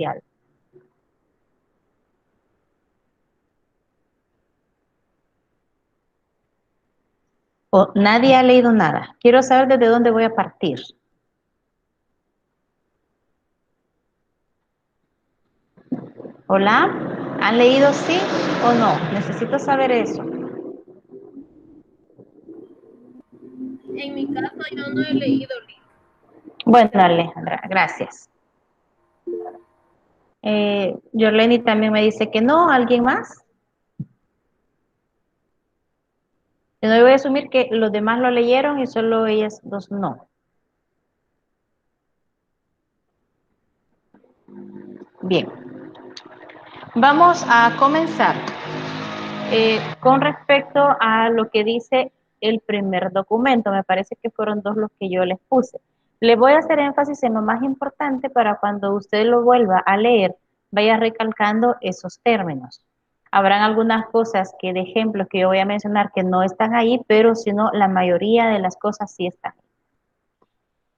social. O nadie ha leído nada. Quiero saber desde dónde voy a partir. Hola, ¿han leído sí o no? Necesito saber eso. En mi caso, yo no he leído libros. Bueno, Alejandra, gracias. Yorleni también me dice que no. ¿Alguien más? Yo no voy a asumir que los demás lo leyeron y solo ellas dos no. Bien, vamos a comenzar con respecto a lo que dice el primer documento. Me parece que fueron dos los que yo les puse. Le voy a hacer énfasis en lo más importante para cuando usted lo vuelva a leer, vaya recalcando esos términos. Habrán algunas cosas que de ejemplos que yo voy a mencionar que no están ahí, pero si no, la mayoría de las cosas sí están.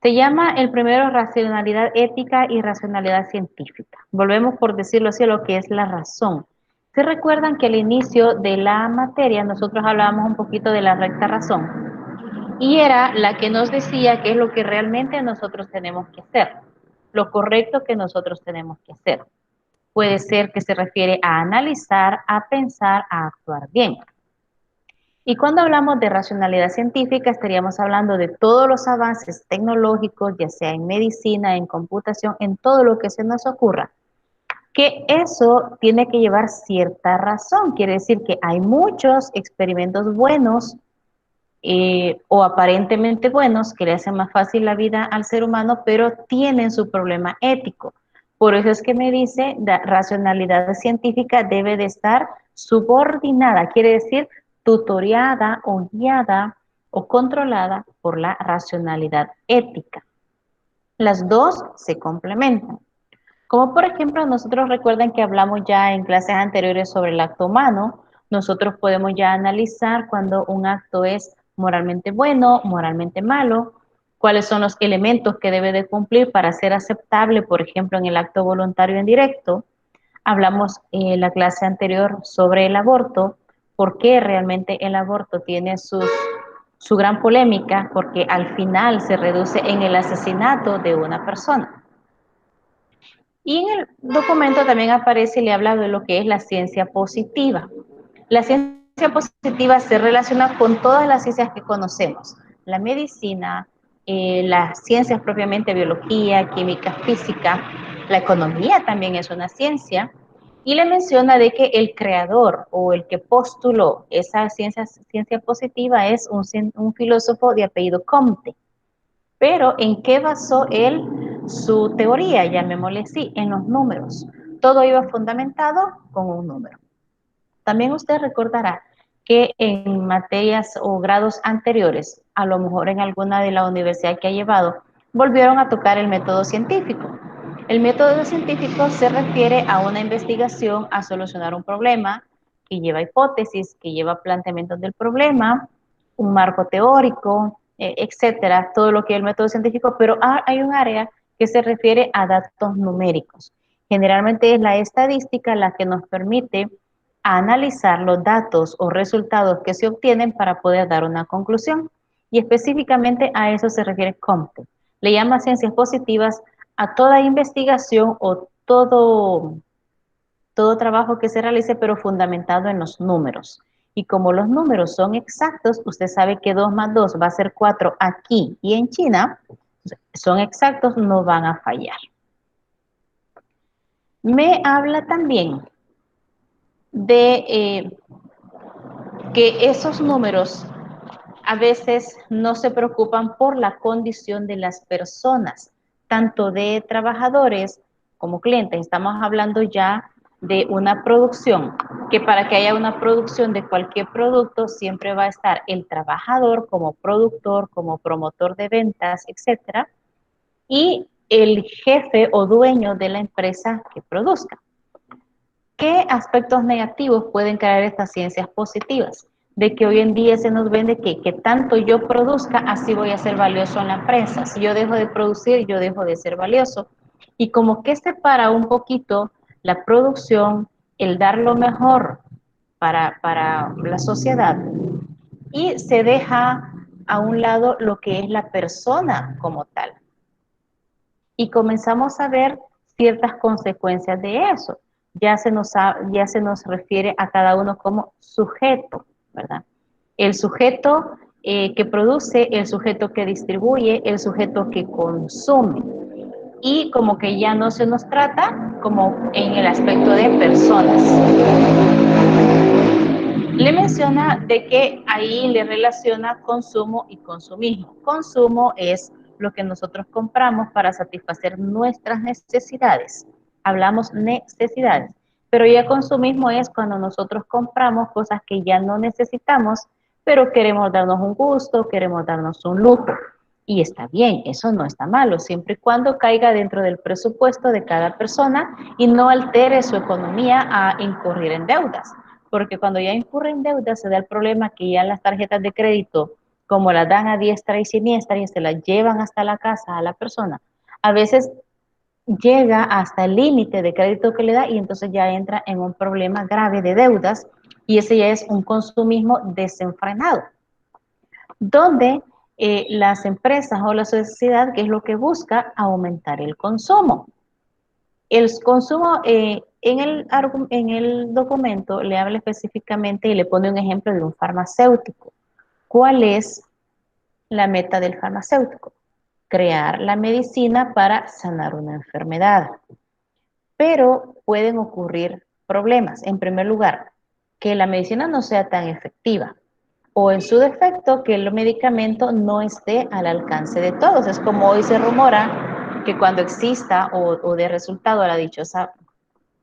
Se llama el primero racionalidad ética y racionalidad científica. Volvemos, por decirlo así, a lo que es la razón. ¿Se recuerdan que al inicio de la materia nosotros hablábamos un poquito de la recta razón? Y era la que nos decía qué es lo que realmente nosotros tenemos que hacer, lo correcto que nosotros tenemos que hacer. Puede ser que se refiere a analizar, a pensar, a actuar bien. Y cuando hablamos de racionalidad científica, estaríamos hablando de todos los avances tecnológicos, ya sea en medicina, en computación, en todo lo que se nos ocurra, que eso tiene que llevar cierta razón. Quiere decir que hay muchos experimentos buenos o aparentemente buenos que le hacen más fácil la vida al ser humano, pero tienen su problema ético. Por eso es que me dice, la racionalidad científica debe de estar subordinada, quiere decir tutoriada o guiada o controlada por la racionalidad ética. Las dos se complementan. Como por ejemplo, nosotros recuerdan que hablamos ya en clases anteriores sobre el acto humano, nosotros podemos ya analizar cuando un acto es moralmente bueno, moralmente malo, cuáles son los elementos que debe de cumplir para ser aceptable, por ejemplo, en el acto voluntario en directo. Hablamos en la clase anterior sobre el aborto, por qué realmente el aborto tiene su gran polémica, porque al final se reduce en el asesinato de una persona. Y en el documento también aparece y le habla de lo que es la ciencia positiva. La ciencia positiva se relaciona con todas las ciencias que conocemos, la medicina, las ciencias propiamente, biología, química, física, la economía también es una ciencia, y le menciona de que el creador o el que postuló esa ciencia positiva es un filósofo de apellido Comte. Pero ¿en qué basó él su teoría? Llamémosle así, en los números. Todo iba fundamentado con un número. También usted recordará que en materias o grados anteriores, a lo mejor en alguna de la universidad que ha llevado, volvieron a tocar el método científico. El método científico se refiere a una investigación, a solucionar un problema que lleva hipótesis, que lleva planteamientos del problema, un marco teórico, etcétera, todo lo que es el método científico, pero hay un área que se refiere a datos numéricos. Generalmente es la estadística la que nos permite analizar los datos o resultados que se obtienen para poder dar una conclusión. Y específicamente a eso se refiere Comte. Le llama ciencias positivas a toda investigación o todo trabajo que se realice, pero fundamentado en los números. Y como los números son exactos, usted sabe que 2 más 2 va a ser 4 aquí y en China, son exactos, no van a fallar. Me habla también de que esos números a veces no se preocupan por la condición de las personas, tanto de trabajadores como clientes. Estamos hablando ya de una producción, que para que haya una producción de cualquier producto siempre va a estar el trabajador como productor, como promotor de ventas, etcétera, y el jefe o dueño de la empresa que produzca. ¿Qué aspectos negativos pueden traer estas ciencias positivas? De que hoy en día se nos vende que tanto yo produzca, así voy a ser valioso en la empresa. Si yo dejo de producir, yo dejo de ser valioso. Y como que separa un poquito la producción, el dar lo mejor para la sociedad y se deja a un lado lo que es la persona como tal. Y comenzamos a ver ciertas consecuencias de eso. Ya se nos refiere a cada uno como sujeto, ¿verdad? El sujeto que produce, el sujeto que distribuye, el sujeto que consume. Y como que ya no se nos trata como en el aspecto de personas. Le menciona de que ahí le relaciona consumo y consumismo. Consumo es lo que nosotros compramos para satisfacer nuestras necesidades. Hablamos necesidades, pero ya consumismo es cuando nosotros compramos cosas que ya no necesitamos, pero queremos darnos un gusto, queremos darnos un lujo. Y está bien, eso no está malo, siempre y cuando caiga dentro del presupuesto de cada persona y no altere su economía a incurrir en deudas. Porque cuando ya incurre en deudas se da el problema que ya las tarjetas de crédito, como las dan a diestra y siniestra y se las llevan hasta la casa a la persona, a veces llega hasta el límite de crédito que le da y entonces ya entra en un problema grave de deudas y ese ya es un consumismo desenfrenado, donde las empresas o la sociedad, ¿qué es lo que busca? Aumentar el consumo. El consumo en el documento le habla específicamente y le pone un ejemplo de un farmacéutico. ¿Cuál es la meta del farmacéutico? Crear la medicina para sanar una enfermedad. Pero pueden ocurrir problemas. En primer lugar, que la medicina no sea tan efectiva o en su defecto que el medicamento no esté al alcance de todos. Es como hoy se rumora que cuando exista o de resultado la dichosa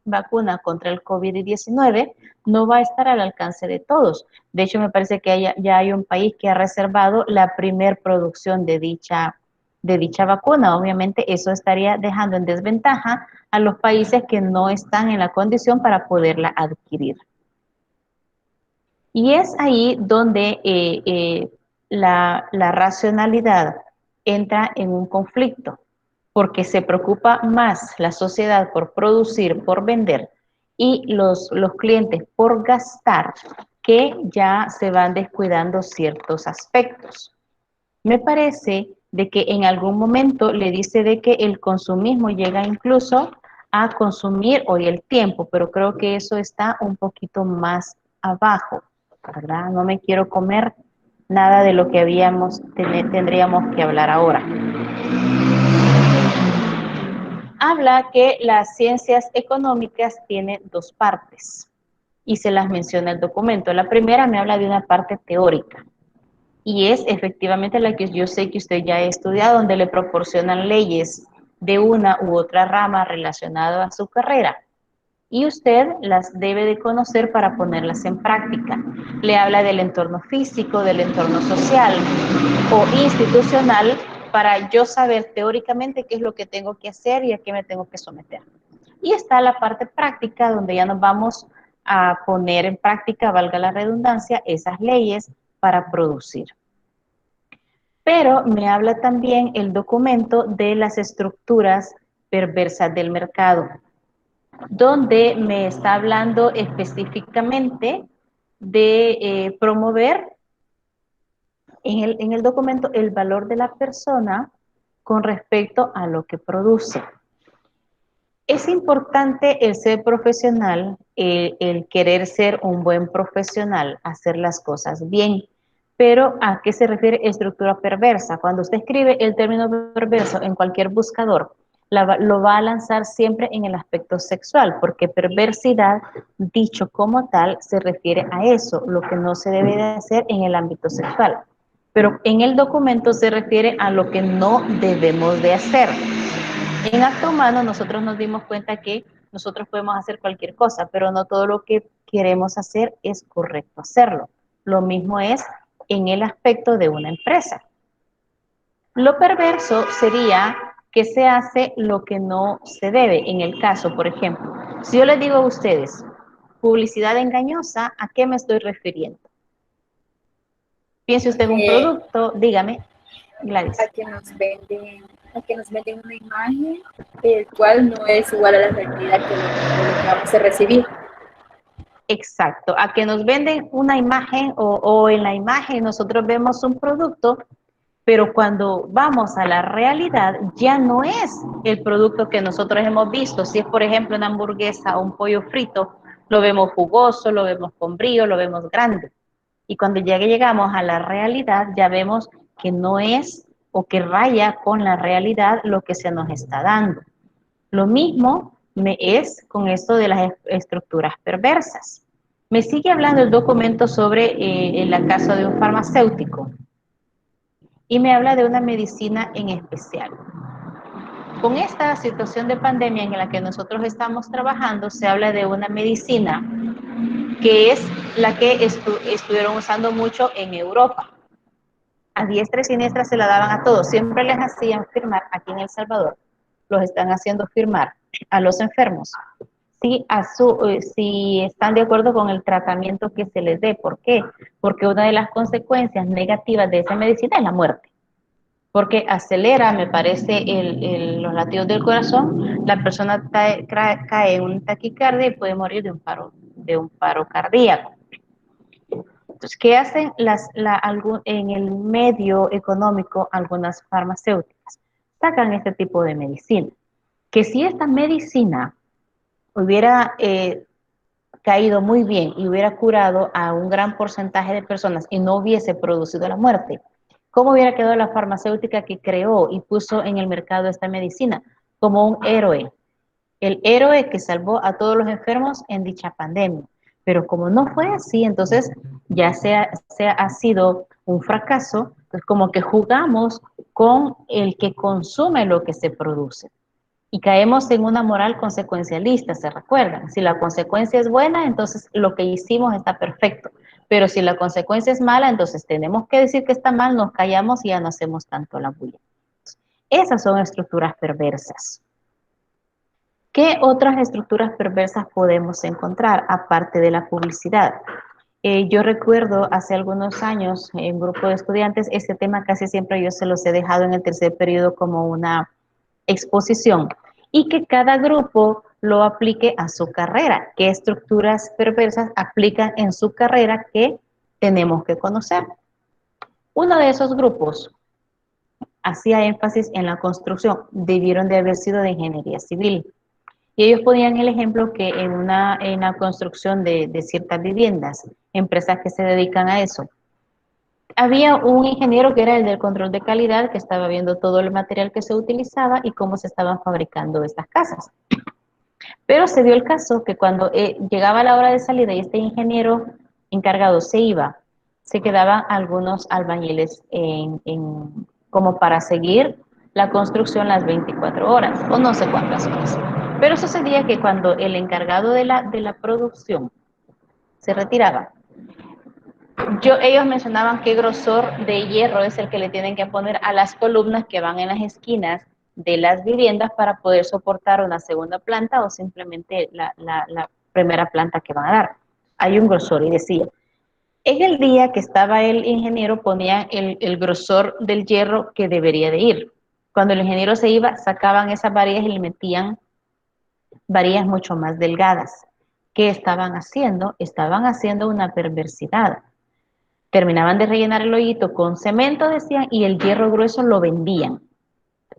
vacuna contra el COVID-19 no va a estar al alcance de todos. De hecho, me parece que ya hay un país que ha reservado la primer producción de dicha vacuna. Obviamente, eso estaría dejando en desventaja a los países que no están en la condición para poderla adquirir. Y es ahí donde la racionalidad entra en un conflicto, porque se preocupa más la sociedad por producir, por vender, y los clientes por gastar, que ya se van descuidando ciertos aspectos. Me parece de que en algún momento le dice de que el consumismo llega incluso a consumir hoy el tiempo, pero creo que eso está un poquito más abajo, ¿verdad? No me quiero comer nada de lo que tendríamos que hablar ahora. Habla que las ciencias económicas tienen dos partes y se las menciona el documento. La primera me habla de una parte teórica y es efectivamente la que yo sé que usted ya ha estudiado, donde le proporcionan leyes de una u otra rama relacionada a su carrera y usted las debe de conocer para ponerlas en práctica. Le habla del entorno físico, del entorno social o institucional para yo saber teóricamente qué es lo que tengo que hacer y a qué me tengo que someter. Y está la parte práctica donde ya nos vamos a poner en práctica, valga la redundancia, esas leyes para producir. Pero me habla también el documento de las estructuras perversas del mercado, donde me está hablando específicamente de promover en el documento el valor de la persona con respecto a lo que produce. Es importante el ser profesional, el querer ser un buen profesional, hacer las cosas bien. Pero ¿a qué se refiere estructura perversa? Cuando usted escribe el término perverso en cualquier buscador, lo va a lanzar siempre en el aspecto sexual, porque perversidad, dicho como tal, se refiere a eso, lo que no se debe de hacer en el ámbito sexual. Pero en el documento se refiere a lo que no debemos de hacer. En acto humano nosotros nos dimos cuenta que nosotros podemos hacer cualquier cosa, pero no todo lo que queremos hacer es correcto hacerlo. Lo mismo es en el aspecto de una empresa. Lo perverso sería que se hace lo que no se debe. En el caso, por ejemplo, si yo les digo a ustedes, publicidad engañosa, ¿a qué me estoy refiriendo? Piense usted en un que producto, dígame, Gladys. a que nos venden a que nos venden una imagen, el cual no es igual a la realidad de lo que vamos a recibir. Exacto, a que nos venden una imagen o en la imagen nosotros vemos un producto, pero cuando vamos a la realidad ya no es el producto que nosotros hemos visto. Si es, por ejemplo, una hamburguesa o un pollo frito, lo vemos jugoso, lo vemos con brillo, lo vemos grande. Y cuando llegamos a la realidad, ya vemos que no es o que raya con la realidad lo que se nos está dando. Lo mismo me es con esto de las estructuras perversas. Me sigue hablando el documento sobre el caso de un farmacéutico y me habla de una medicina en especial. Con esta situación de pandemia en la que nosotros estamos trabajando, se habla de una medicina que es la que estuvieron usando mucho en Europa. A diestra y siniestra se la daban a todos, siempre les hacían firmar, aquí en El Salvador, los están haciendo firmar a los enfermos, si están de acuerdo con el tratamiento que se les dé. ¿Por qué? Porque una de las consecuencias negativas de esa medicina es la muerte, porque acelera, me parece, los latidos del corazón, la persona cae en un taquicardia y puede morir de un paro cardíaco. Entonces, ¿qué hacen en el medio económico algunas farmacéuticas? Sacan este tipo de medicina. Que si esta medicina hubiera caído muy bien y hubiera curado a un gran porcentaje de personas y no hubiese producido la muerte, ¿cómo hubiera quedado la farmacéutica que creó y puso en el mercado esta medicina? Como un héroe, el héroe que salvó a todos los enfermos en dicha pandemia. Pero como no fue así, entonces ya ha sido un fracaso, pues como que jugamos con el que consume lo que se produce. Y caemos en una moral consecuencialista, ¿se recuerdan? Si la consecuencia es buena, entonces lo que hicimos está perfecto. Pero si la consecuencia es mala, entonces tenemos que decir que está mal, nos callamos y ya no hacemos tanto la bulla. Esas son estructuras perversas. ¿Qué otras estructuras perversas podemos encontrar aparte de la publicidad? Yo recuerdo hace algunos años en un grupo de estudiantes, este tema casi siempre yo se los he dejado en el tercer periodo como una exposición y que cada grupo lo aplique a su carrera. ¿Qué estructuras perversas aplican en su carrera que tenemos que conocer? Uno de esos grupos hacía énfasis en la construcción, debieron de haber sido de ingeniería civil. Y ellos ponían el ejemplo que en la construcción de ciertas viviendas, empresas que se dedican a eso, había un ingeniero que era el del control de calidad que estaba viendo todo el material que se utilizaba y cómo se estaban fabricando estas casas. Pero se dio el caso que cuando llegaba la hora de salida y este ingeniero encargado se iba, se quedaban algunos albañiles como para seguir la construcción las 24 horas o no sé cuántas horas. Pero sucedía que cuando el encargado de la producción se retiraba, ellos mencionaban qué grosor de hierro es el que le tienen que poner a las columnas que van en las esquinas de las viviendas para poder soportar una segunda planta o simplemente la primera planta que van a dar. Hay un grosor y decía, en el día que estaba el ingeniero ponía el grosor del hierro que debería de ir. Cuando el ingeniero se iba, sacaban esas varillas y le metían varillas mucho más delgadas. ¿Qué estaban haciendo? Estaban haciendo una perversidad. Terminaban de rellenar el hoyito con cemento, decían, y el hierro grueso lo vendían.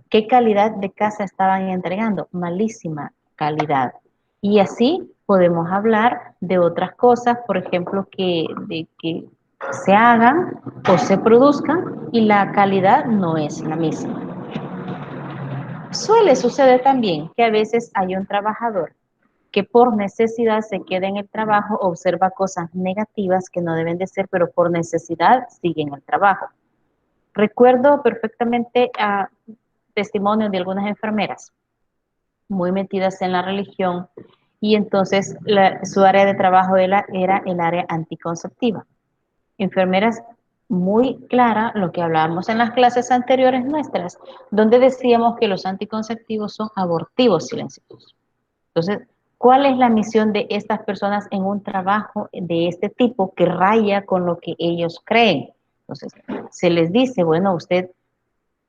¿Qué calidad de casa estaban entregando? Malísima calidad. Y así podemos hablar de otras cosas, por ejemplo, de que se hagan o se produzcan y la calidad no es la misma. Suele suceder también que a veces hay un trabajador que por necesidad se queda en el trabajo, observa cosas negativas que no deben de ser, pero por necesidad sigue en el trabajo. Recuerdo perfectamente testimonios de algunas enfermeras muy metidas en la religión y entonces su área de trabajo era el área anticonceptiva. Enfermeras muy clara, lo que hablábamos en las clases anteriores nuestras, donde decíamos que los anticonceptivos son abortivos silenciosos. Entonces, ¿cuál es la misión de estas personas en un trabajo de este tipo que raya con lo que ellos creen? Entonces, se les dice, bueno, usted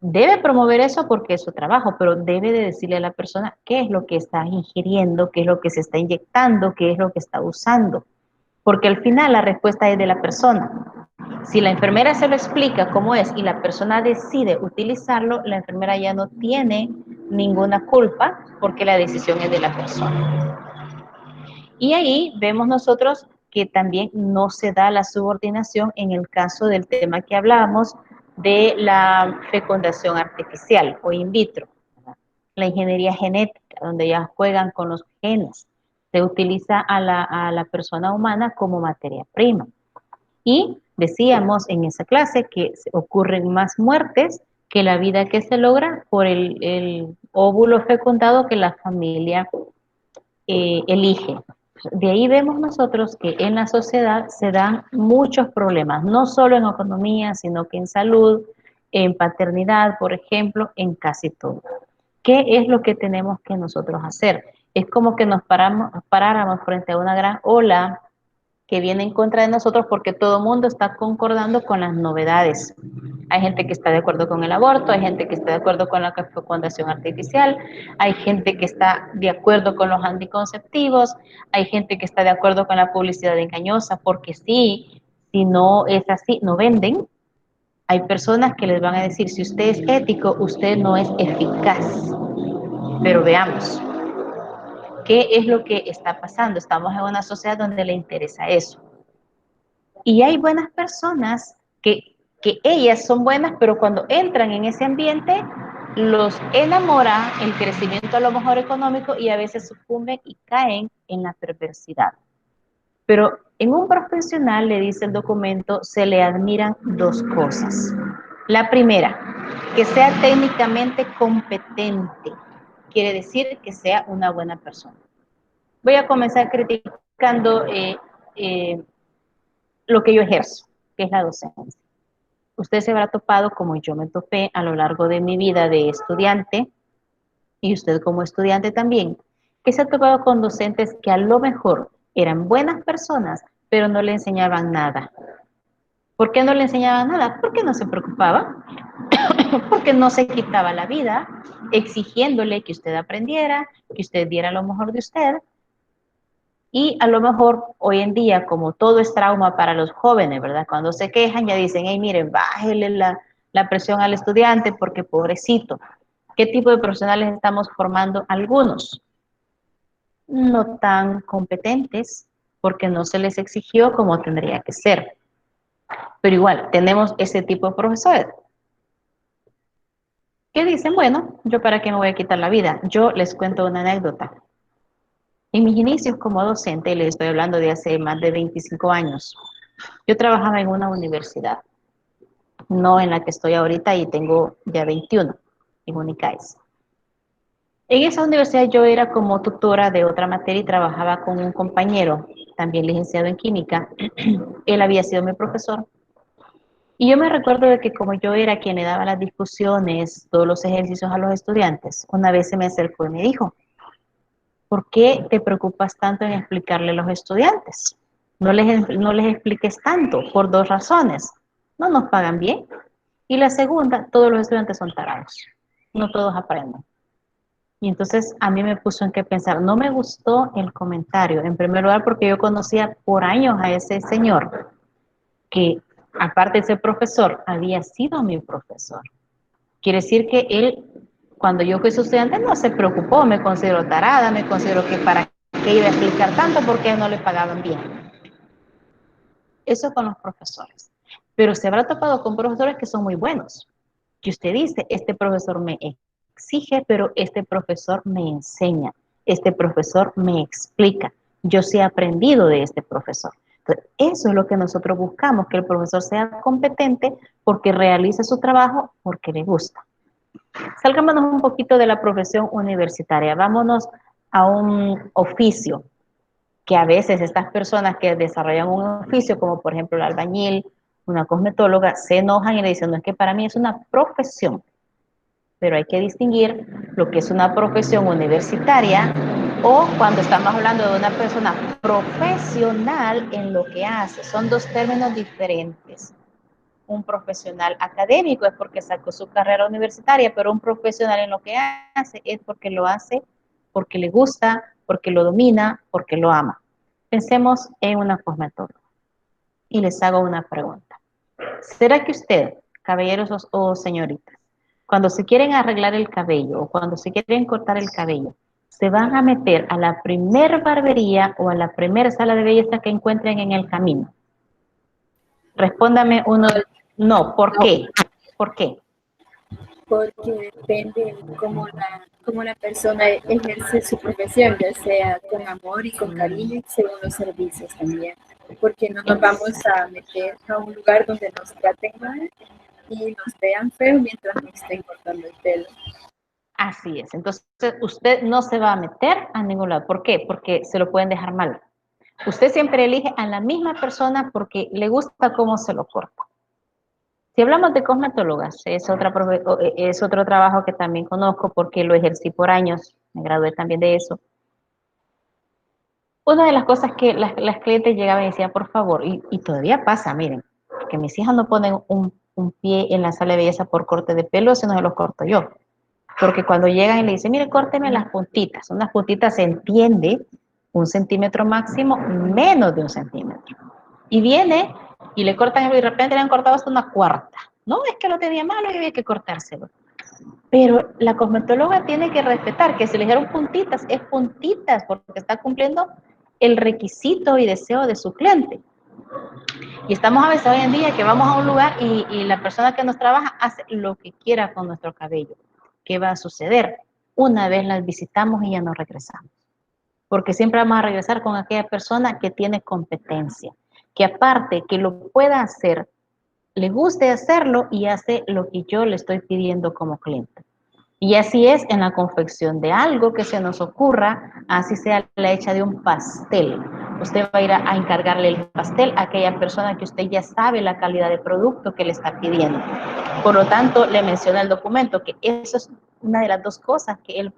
Debe promover eso porque es su trabajo, pero debe de decirle a la persona qué es lo que está ingiriendo, qué es lo que se está inyectando, qué es lo que está usando. Porque al final la respuesta es de la persona. Si la enfermera se lo explica cómo es y la persona decide utilizarlo, la enfermera ya no tiene ninguna culpa porque la decisión es de la persona. Y ahí vemos nosotros que también no se da la subordinación en el caso del tema que hablábamos de la fecundación artificial o in vitro, ¿verdad? La ingeniería genética, donde ya juegan con los genes, se utiliza a la persona humana como materia prima. Y decíamos en esa clase que ocurren más muertes que la vida que se logra por el óvulo fecundado que la familia elige. De ahí vemos nosotros que en la sociedad se dan muchos problemas, no solo en economía, sino que en salud, en paternidad, por ejemplo, en casi todo. ¿Qué es lo que tenemos que nosotros hacer? Es como que nos paráramos frente a una gran ola que viene en contra de nosotros porque todo el mundo está concordando con las novedades. Hay gente que está de acuerdo con el aborto, hay gente que está de acuerdo con la fecundación artificial, hay gente que está de acuerdo con los anticonceptivos, hay gente que está de acuerdo con la publicidad engañosa, porque sí, si no es así, no venden. Hay personas que les van a decir, si usted es ético, usted no es eficaz. Pero veamos, ¿qué es lo que está pasando? Estamos en una sociedad donde le interesa eso. Y hay buenas personas que ellas son buenas, pero cuando entran en ese ambiente, los enamora el crecimiento a lo mejor económico y a veces sucumben y caen en la perversidad. Pero en un profesional, le dice el documento, se le admiran dos cosas. La primera, que sea técnicamente competente. Quiere decir que sea una buena persona. Voy a comenzar criticando lo que yo ejerzo, que es la docencia. Usted se habrá topado como yo me topé a lo largo de mi vida de estudiante, y usted como estudiante también, que se ha topado con docentes que a lo mejor eran buenas personas, pero no le enseñaban nada. ¿Por qué no le enseñaban nada? Porque no se preocupaba, porque no se quitaba la vida exigiéndole que usted aprendiera, que usted diera lo mejor de usted. Y a lo mejor hoy en día, como todo es trauma para los jóvenes, ¿verdad? Cuando se quejan ya dicen, hey, miren, bájele la presión al estudiante porque pobrecito. ¿Qué tipo de profesionales estamos formando? Algunos no tan competentes porque no se les exigió como tendría que ser. Pero igual, tenemos ese tipo de profesores que dicen, bueno, ¿yo para qué me voy a quitar la vida? Yo les cuento una anécdota. En mis inicios como docente, les estoy hablando de hace más de 25 años, yo trabajaba en una universidad, no en la que estoy ahorita y tengo ya 21, en Unicaes. En esa universidad yo era como tutora de otra materia y trabajaba con un compañero, también licenciado en química. Él había sido mi profesor. Y yo me recuerdo de que como yo era quien le daba las discusiones, todos los ejercicios a los estudiantes, una vez se me acercó y me dijo, ¿por qué te preocupas tanto en explicarle a los estudiantes? No les expliques tanto, por dos razones. No nos pagan bien. Y la segunda, todos los estudiantes son tarados. No todos aprenden. Y entonces a mí me puso en qué pensar. No me gustó el comentario. En primer lugar, porque yo conocía por años a ese señor que, aparte de ser profesor, había sido mi profesor. Quiere decir que él, cuando yo fui su estudiante, no se preocupó, me consideró tarada, me consideró que para qué iba a explicar tanto porque no le pagaban bien. Eso con los profesores. Pero se habrá topado con profesores que son muy buenos. Que usted dice, este profesor me exige, pero este profesor me enseña, este profesor me explica. Yo sí he aprendido de este profesor. Entonces, eso es lo que nosotros buscamos, que el profesor sea competente porque realiza su trabajo porque le gusta. Salgámonos un poquito de la profesión universitaria, vámonos a un oficio, que a veces estas personas que desarrollan un oficio, como por ejemplo el albañil, una cosmetóloga, se enojan y le dicen, no, es que para mí es una profesión, pero hay que distinguir lo que es una profesión universitaria o cuando estamos hablando de una persona profesional en lo que hace. Son dos términos diferentes. un profesional académico, es porque sacó su carrera universitaria, pero un profesional en lo que hace es porque lo hace, porque le gusta, porque lo domina, porque lo ama. Pensemos en una cosmetóloga y les hago una pregunta. ¿Será que usted, caballeros o señoritas, cuando se quieren arreglar el cabello o cuando se quieren cortar el cabello, se van a meter a la primer barbería o a la primera sala de belleza que encuentren en el camino? Respóndame uno. No, ¿por qué? ¿Por qué? Porque depende de cómo la persona ejerce su profesión, ya sea con amor y con cariño y según los servicios también. Porque no nos vamos a meter a un lugar donde nos traten mal y nos vean feo mientras nos estén cortando el pelo. Así es. Entonces, usted no se va a meter a ningún lado. ¿Por qué? Porque se lo pueden dejar mal. Usted siempre elige a la misma persona porque le gusta cómo se lo corta. Si hablamos de cosmetólogas, es otro trabajo que también conozco porque lo ejercí por años, me gradué también de eso. Una de las cosas que las clientes llegaban y decían, por favor, y todavía pasa, miren, que mis hijas no ponen un pie en la sala de belleza por corte de pelo, sino se los corto yo. Porque cuando llegan y le dicen, mire, córteme las puntitas, unas puntitas se entiende 1 centímetro máximo, menos de 1 centímetro. Y viene y le cortan y de repente le han cortado hasta 1/4. No, es que lo tenía malo y había que cortárselo. Pero la cosmetóloga tiene que respetar que si le dijeron puntitas, es puntitas, porque está cumpliendo el requisito y deseo de su cliente. Y estamos a veces hoy en día que vamos a un lugar y la persona que nos trabaja hace lo que quiera con nuestro cabello. ¿Qué va a suceder? Una vez las visitamos y ya no regresamos. Porque siempre vamos a regresar con aquella persona que tiene competencia, que aparte que lo pueda hacer, le guste hacerlo y hace lo que yo le estoy pidiendo como cliente. Y así es en la confección de algo que se nos ocurra, así sea la hecha de un pastel. Usted va a ir a encargarle el pastel a aquella persona que usted ya sabe la calidad de producto que le está pidiendo. Por lo tanto, le menciona el documento que eso es una de las dos cosas que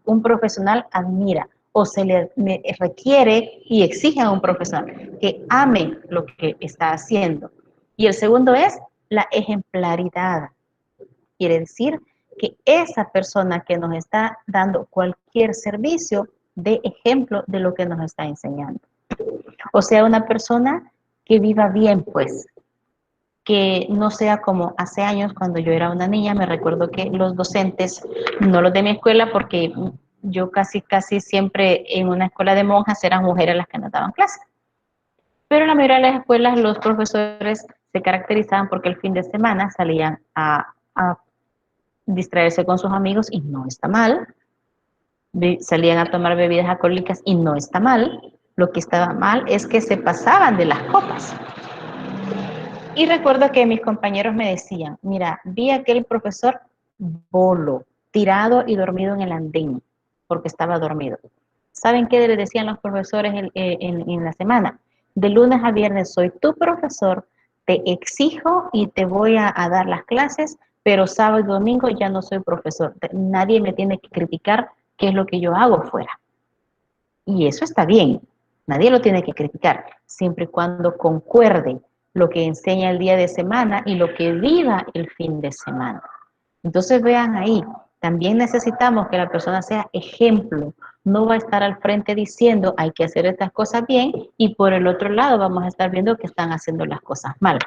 un profesional admira o se le requiere y exige a un profesional, que ame lo que está haciendo. Y el segundo es la ejemplaridad. Quiere decir que esa persona que nos está dando cualquier servicio dé ejemplo de lo que nos está enseñando. O sea, una persona que viva bien, pues, que no sea como hace años cuando yo era una niña, me recuerdo que los docentes, no los de mi escuela, porque yo casi siempre en una escuela de monjas eran mujeres las que nos daban clases. Pero en la mayoría de las escuelas los profesores se caracterizaban porque el fin de semana salían a distraerse con sus amigos y no está mal. Salían a tomar bebidas alcohólicas y no está mal. Lo que estaba mal es que se pasaban de las copas. Y recuerdo que mis compañeros me decían, mira, vi a aquel profesor bolo, tirado y dormido en el andén, porque estaba dormido. ¿Saben qué les decían los profesores en la semana? De lunes a viernes soy tu profesor, te exijo y te voy a dar las clases, pero sábado y domingo ya no soy profesor. Nadie me tiene que criticar qué es lo que yo hago fuera. Y eso está bien, nadie lo tiene que criticar, siempre y cuando concuerde lo que enseña el día de semana y lo que viva el fin de semana. Entonces vean ahí, también necesitamos que la persona sea ejemplo, no va a estar al frente diciendo hay que hacer estas cosas bien y por el otro lado vamos a estar viendo que están haciendo las cosas mal.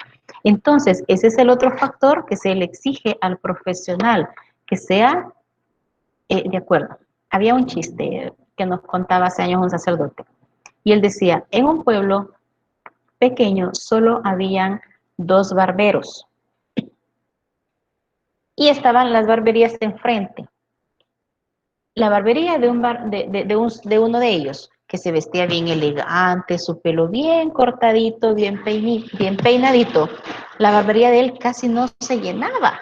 Entonces, ese es el otro factor que se le exige al profesional, que sea de acuerdo. Había un chiste que nos contaba hace años un sacerdote y él decía, en un pueblo pequeño solo habían 2 barberos y estaban las barberías de enfrente. La barbería de uno de ellos, que se vestía bien elegante, su pelo bien cortadito, bien peinadito, la barbería de él casi no se llenaba.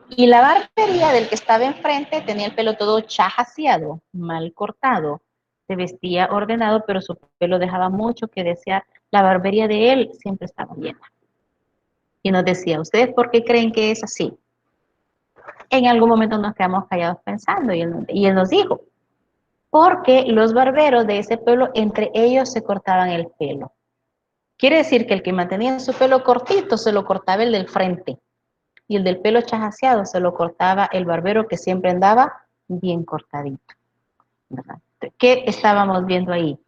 Y la barbería del que estaba enfrente tenía el pelo todo chajaseado, mal cortado, se vestía ordenado, pero su pelo dejaba mucho que desear. La barbería de él siempre estaba llena. Y nos decía, ¿ustedes por qué creen que es así? En algún momento nos quedamos callados pensando y él nos dijo, porque los barberos de ese pueblo entre ellos se cortaban el pelo. Quiere decir que el que mantenía su pelo cortito se lo cortaba el del frente y el del pelo chajaseado se lo cortaba el barbero que siempre andaba bien cortadito, ¿verdad? ¿Qué estábamos viendo ahí?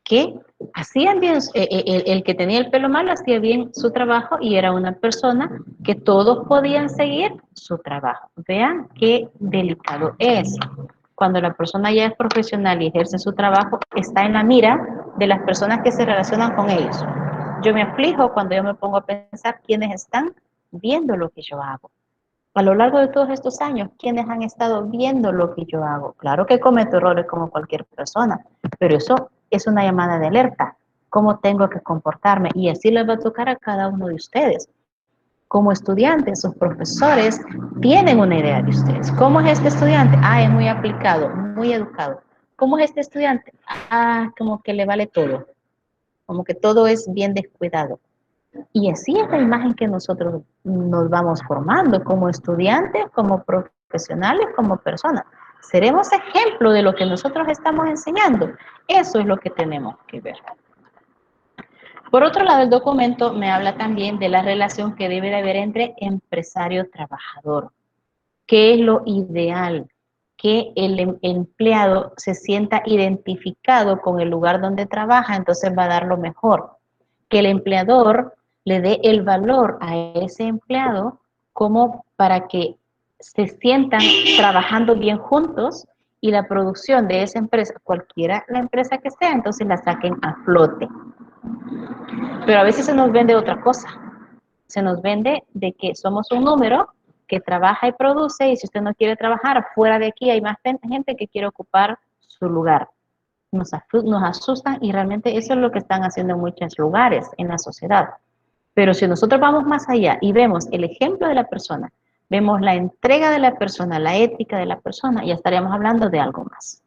Que hacían bien, el que tenía el pelo malo hacía bien su trabajo y era una persona que todos podían seguir su trabajo. Vean qué delicado es. Cuando la persona ya es profesional y ejerce su trabajo, está en la mira de las personas que se relacionan con ellos. Yo me aflijo cuando yo me pongo a pensar quiénes están viendo lo que yo hago. A lo largo de todos estos años, ¿quiénes han estado viendo lo que yo hago? Claro que cometo errores como cualquier persona, pero eso es una llamada de alerta. ¿Cómo tengo que comportarme? Y así les va a tocar a cada uno de ustedes. Como estudiantes, sus profesores tienen una idea de ustedes. ¿Cómo es este estudiante? Ah, es muy aplicado, muy educado. ¿Cómo es este estudiante? Ah, como que le vale todo, como que todo es bien descuidado. Y así es la imagen que nosotros nos vamos formando como estudiantes, como profesionales, como personas. Seremos ejemplo de lo que nosotros estamos enseñando. Eso es lo que tenemos que ver. Por otro lado, el documento me habla también de la relación que debe de haber entre empresario-trabajador. ¿Qué es lo ideal? Que el empleado se sienta identificado con el lugar donde trabaja, entonces va a dar lo mejor. Que el empleador le dé el valor a ese empleado como para que se sientan trabajando bien juntos y la producción de esa empresa, cualquiera la empresa que sea, entonces la saquen a flote. Pero a veces se nos vende otra cosa. Se nos vende de que somos un número que trabaja y produce, y si usted no quiere trabajar, fuera de aquí hay más gente que quiere ocupar su lugar. Nos asustan y realmente eso es lo que están haciendo en muchos lugares en la sociedad. Pero si nosotros vamos más allá y vemos el ejemplo de la persona, vemos la entrega de la persona, la ética de la persona, ya estaríamos hablando de algo más.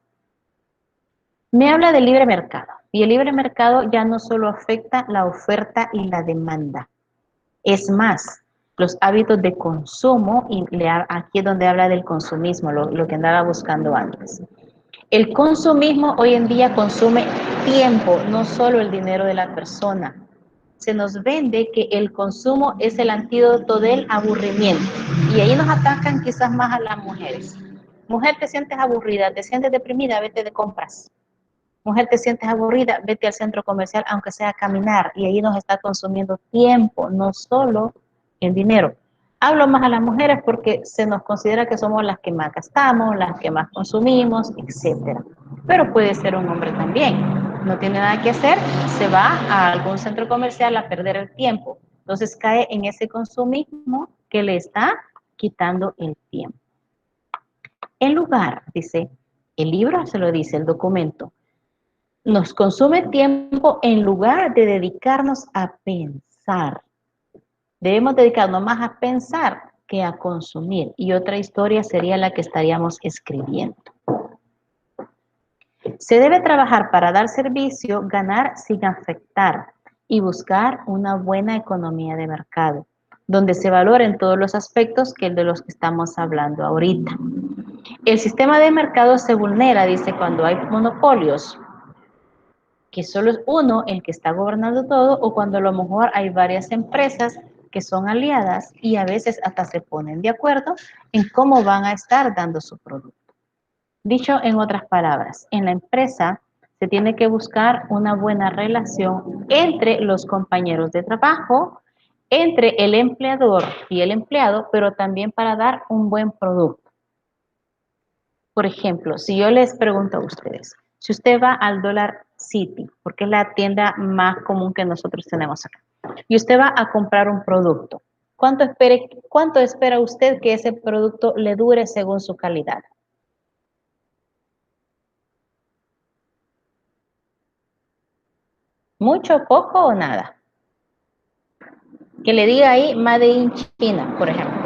Me habla del libre mercado, y el libre mercado ya no solo afecta la oferta y la demanda, es más, los hábitos de consumo, y aquí es donde habla del consumismo, lo que andaba buscando antes. El consumismo hoy en día consume tiempo, no solo el dinero de la persona. Se nos vende que el consumo es el antídoto del aburrimiento. Y ahí nos atacan quizás más a las mujeres. Mujer, te sientes aburrida, te sientes deprimida, vete de compras. Mujer, te sientes aburrida, vete al centro comercial, aunque sea a caminar, y ahí nos está consumiendo tiempo, no solo el dinero. Hablo más a las mujeres porque se nos considera que somos las que más gastamos, las que más consumimos, etcétera. Pero puede ser un hombre también. No tiene nada que hacer, se va a algún centro comercial a perder el tiempo. Entonces cae en ese consumismo que le está quitando el tiempo. En lugar, dice, el libro se lo dice, el documento, nos consume tiempo en lugar de dedicarnos a pensar. Debemos dedicarnos más a pensar que a consumir. Y otra historia sería la que estaríamos escribiendo. Se debe trabajar para dar servicio, ganar sin afectar y buscar una buena economía de mercado, donde se valoren todos los aspectos de los que estamos hablando ahorita. El sistema de mercado se vulnera, dice, cuando hay monopolios, que solo es uno el que está gobernando todo, o cuando a lo mejor hay varias empresas que son aliadas y a veces hasta se ponen de acuerdo en cómo van a estar dando su producto. Dicho en otras palabras, en la empresa se tiene que buscar una buena relación entre los compañeros de trabajo, entre el empleador y el empleado, pero también para dar un buen producto. Por ejemplo, si yo les pregunto a ustedes, si usted va al Dollar City, porque es la tienda más común que nosotros tenemos acá, y usted va a comprar un producto, ¿cuánto espera usted que ese producto le dure según su calidad? ¿Mucho, poco o nada? Que le diga ahí Made in China, por ejemplo.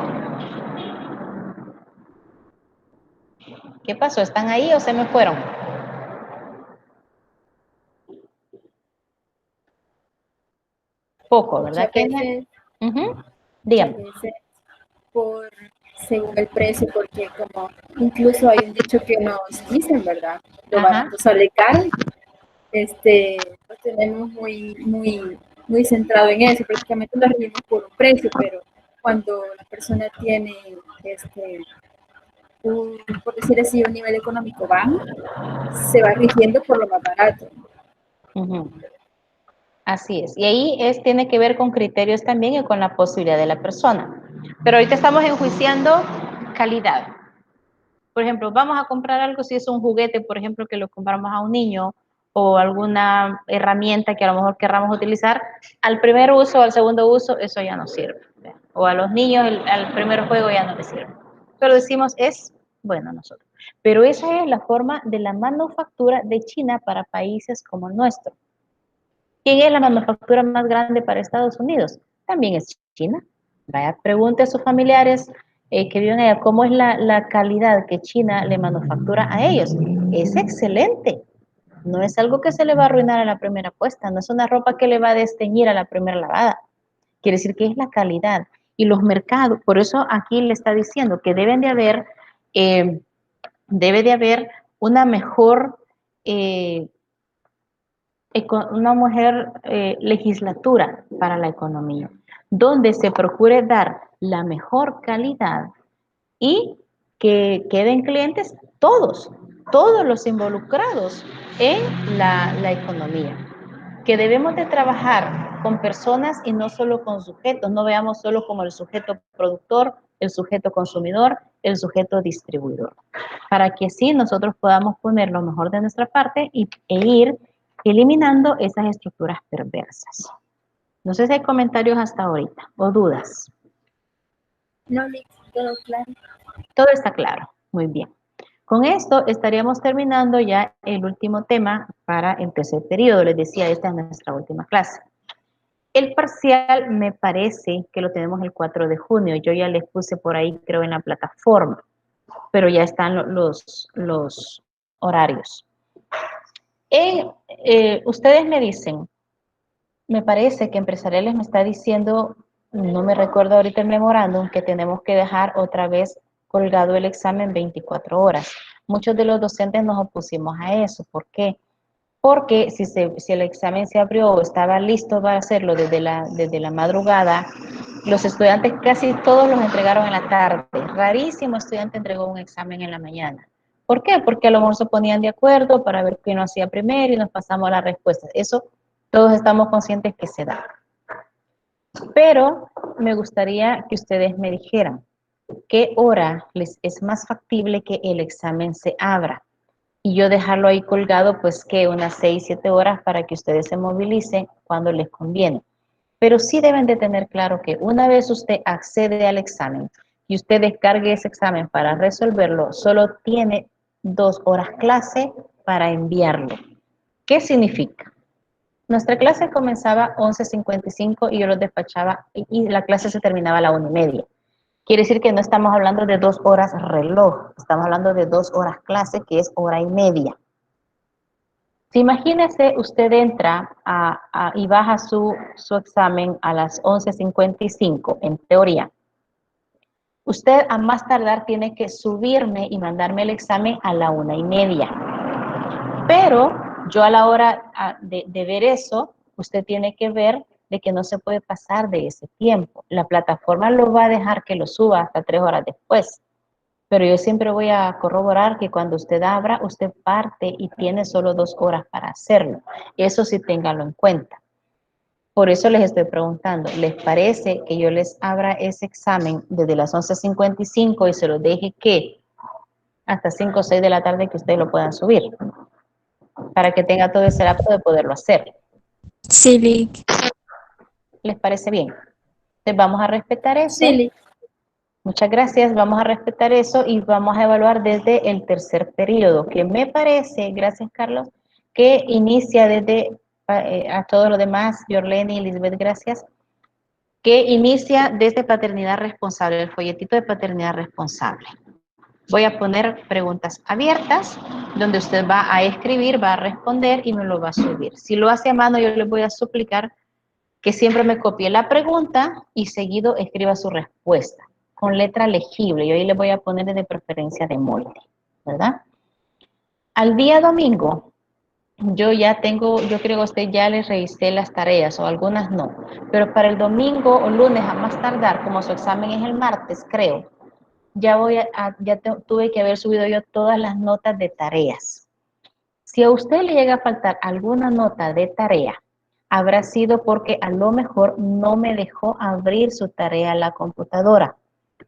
¿Qué pasó? ¿Están ahí o se me fueron? Poco, ¿verdad? Muchas Dígame. veces según el precio, porque como incluso hay un dicho que nos dicen, ¿verdad? Lo Ajá. barato sale caro. Lo tenemos muy muy centrado en eso, prácticamente lo regimos por un precio, pero cuando la persona tiene, por decir así, un nivel económico bajo, se va rigiendo por lo más barato. Ujú. Así es. Y ahí tiene que ver con criterios también y con la posibilidad de la persona. Pero ahorita estamos enjuiciando calidad. Por ejemplo, vamos a comprar algo, si es un juguete, por ejemplo, que lo compramos a un niño o alguna herramienta que a lo mejor querramos utilizar, al primer uso o al segundo uso, eso ya no sirve. O a los niños, al primer juego ya no les sirve. Pero decimos, es bueno nosotros. Pero esa es la forma de la manufactura de China para países como el nuestro. ¿Quién es la manufactura más grande para Estados Unidos? También es China. Vaya, pregunte a sus familiares que viven allá cómo es la calidad que China le manufactura a ellos. Es excelente. No es algo que se le va a arruinar a la primera puesta, no es una ropa que le va a desteñir a la primera lavada. Quiere decir que es la calidad. Y los mercados, por eso aquí le está diciendo que debe de haber una mejor legislatura para la economía, donde se procure dar la mejor calidad y que queden clientes todos los involucrados en la economía. Que debemos de trabajar con personas y no solo con sujetos, no veamos solo como el sujeto productor, el sujeto consumidor, el sujeto distribuidor, para que así nosotros podamos poner lo mejor de nuestra parte e ir eliminando esas estructuras perversas. No sé si hay comentarios hasta ahorita o dudas. No, todo claro. Todo está claro, muy bien. Con esto estaríamos terminando ya el último tema para el tercer periodo. Les decía, esta es nuestra última clase. El parcial me parece que lo tenemos el 4 de junio. Yo ya les puse por ahí, creo, en la plataforma, pero ya están los horarios. Ustedes me dicen, me parece que Empresariales me está diciendo, no me recuerdo ahorita el memorándum, que tenemos que dejar otra vez colgado el examen 24 horas. Muchos de los docentes nos opusimos a eso. ¿Por qué? Porque si el examen se abrió o estaba listo para hacerlo desde la madrugada, los estudiantes casi todos los entregaron en la tarde. Rarísimo estudiante entregó un examen en la mañana. ¿Por qué? Porque a lo mejor se ponían de acuerdo para ver quién lo hacía primero y nos pasamos las respuestas. Eso todos estamos conscientes que se da. Pero me gustaría que ustedes me dijeran qué hora les es más factible que el examen se abra. Y yo dejarlo ahí colgado, pues que unas 6, 7 horas para que ustedes se movilicen cuando les conviene. Pero sí deben de tener claro que una vez usted accede al examen y usted descargue ese examen para resolverlo, solo tiene 2 horas clase para enviarlo. ¿Qué significa? Nuestra clase comenzaba 11:55 y yo los despachaba y la clase se terminaba a la 1:30. Quiere decir que no estamos hablando de 2 horas reloj, estamos hablando de 2 horas clase, que es hora y media. Si imagínese, usted entra y baja su examen a las 11:55, en teoría. Usted a más tardar tiene que subirme y mandarme el examen a la 1:30. Pero yo a la hora de ver eso, usted tiene que ver de que no se puede pasar de ese tiempo. La plataforma lo va a dejar que lo suba hasta 3 horas después. Pero yo siempre voy a corroborar que cuando usted abra, usted parte y tiene solo 2 horas para hacerlo. Eso sí, téngalo en cuenta. Por eso les estoy preguntando, ¿les parece que yo les abra ese examen desde las 11:55 y se lo deje que hasta 5 o 6 de la tarde que ustedes lo puedan subir? Para que tenga todo ese lapso de poderlo hacer. Sí, Lick. ¿Les parece bien? Entonces vamos a respetar eso. Sí, Lick. Muchas gracias, vamos a respetar eso y vamos a evaluar desde el tercer periodo, que me parece, gracias Carlos, que inicia desde, a todos los demás, Yorleni y Lisbeth, gracias, que inicia desde paternidad responsable, el folletito de paternidad responsable. Voy a poner preguntas abiertas, donde usted va a escribir, va a responder y me lo va a subir. Si lo hace a mano, yo le voy a suplicar que siempre me copie la pregunta y seguido escriba su respuesta con letra legible. Yo ahí le voy a poner de preferencia de molde, ¿verdad? Al día domingo, yo ya tengo, yo creo que usted ya les revisé las tareas o algunas no, pero para el domingo o lunes a más tardar, como su examen es el martes, creo, ya tuve que haber subido yo todas las notas de tareas. Si a usted le llega a faltar alguna nota de tarea, habrá sido porque a lo mejor no me dejó abrir su tarea a la computadora,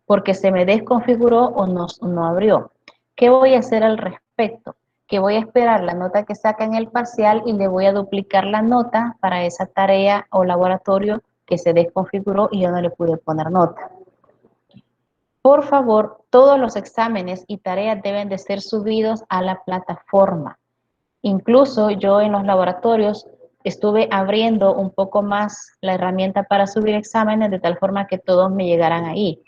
porque se me desconfiguró o no abrió. ¿Qué voy a hacer al respecto? Que voy a esperar la nota que saca en el parcial y le voy a duplicar la nota para esa tarea o laboratorio que se desconfiguró y yo no le pude poner nota. Por favor, todos los exámenes y tareas deben de ser subidos a la plataforma. Incluso yo en los laboratorios estuve abriendo un poco más la herramienta para subir exámenes de tal forma que todos me llegaran ahí.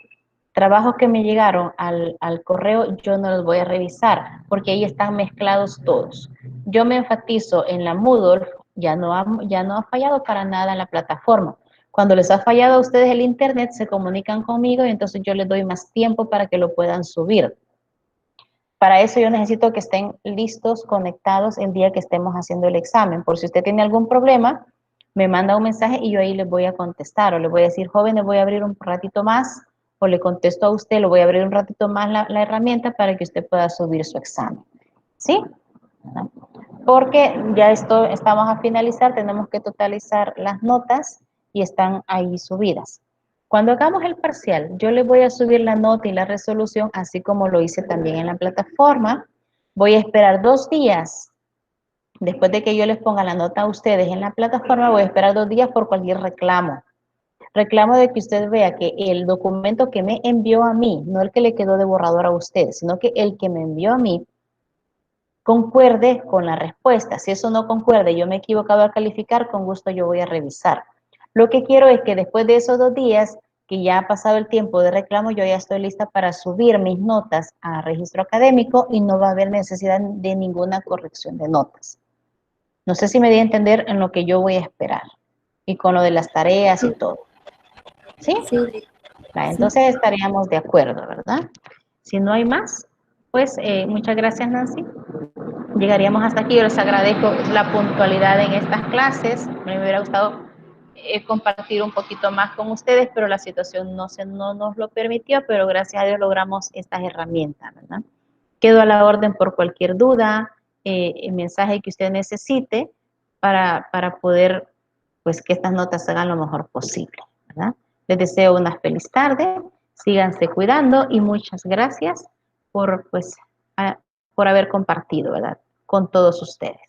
Trabajos que me llegaron al correo yo no los voy a revisar porque ahí están mezclados todos. Yo me enfatizo en la Moodle, ya no ha fallado para nada en la plataforma. Cuando les ha fallado a ustedes el internet, se comunican conmigo y entonces yo les doy más tiempo para que lo puedan subir. Para eso yo necesito que estén listos, conectados el día que estemos haciendo el examen. Por si usted tiene algún problema, me manda un mensaje y yo ahí les voy a contestar. O le voy a decir, jóvenes, voy a abrir un ratito más. O le contesto a usted, lo voy a abrir un ratito más la herramienta para que usted pueda subir su examen. ¿Sí? Porque ya estamos a finalizar, tenemos que totalizar las notas y están ahí subidas. Cuando hagamos el parcial, yo les voy a subir la nota y la resolución, así como lo hice también en la plataforma. Voy a esperar 2 días. Después de que yo les ponga la nota a ustedes en la plataforma, voy a esperar 2 días por cualquier reclamo. Reclamo de que usted vea que el documento que me envió a mí, no el que le quedó de borrador a usted, sino que el que me envió a mí, concuerde con la respuesta. Si eso no concuerde, yo me he equivocado al calificar, con gusto yo voy a revisar. Lo que quiero es que después de esos 2 días, que ya ha pasado el tiempo de reclamo, yo ya estoy lista para subir mis notas a registro académico y no va a haber necesidad de ninguna corrección de notas. No sé si me di a entender en lo que yo voy a esperar y con lo de las tareas y todo. ¿Sí? Sí. Entonces estaríamos de acuerdo, ¿verdad? Si no hay más, pues muchas gracias, Nancy. Llegaríamos hasta aquí. Yo les agradezco la puntualidad en estas clases. Me hubiera gustado compartir un poquito más con ustedes, pero la situación no nos lo permitió, pero gracias a Dios logramos estas herramientas, ¿verdad? Quedo a la orden por cualquier duda, mensaje que usted necesite para poder, pues, que estas notas se hagan lo mejor posible, ¿verdad? Les deseo una feliz tarde, síganse cuidando y muchas gracias por, pues, por haber compartido, ¿verdad?, con todos ustedes.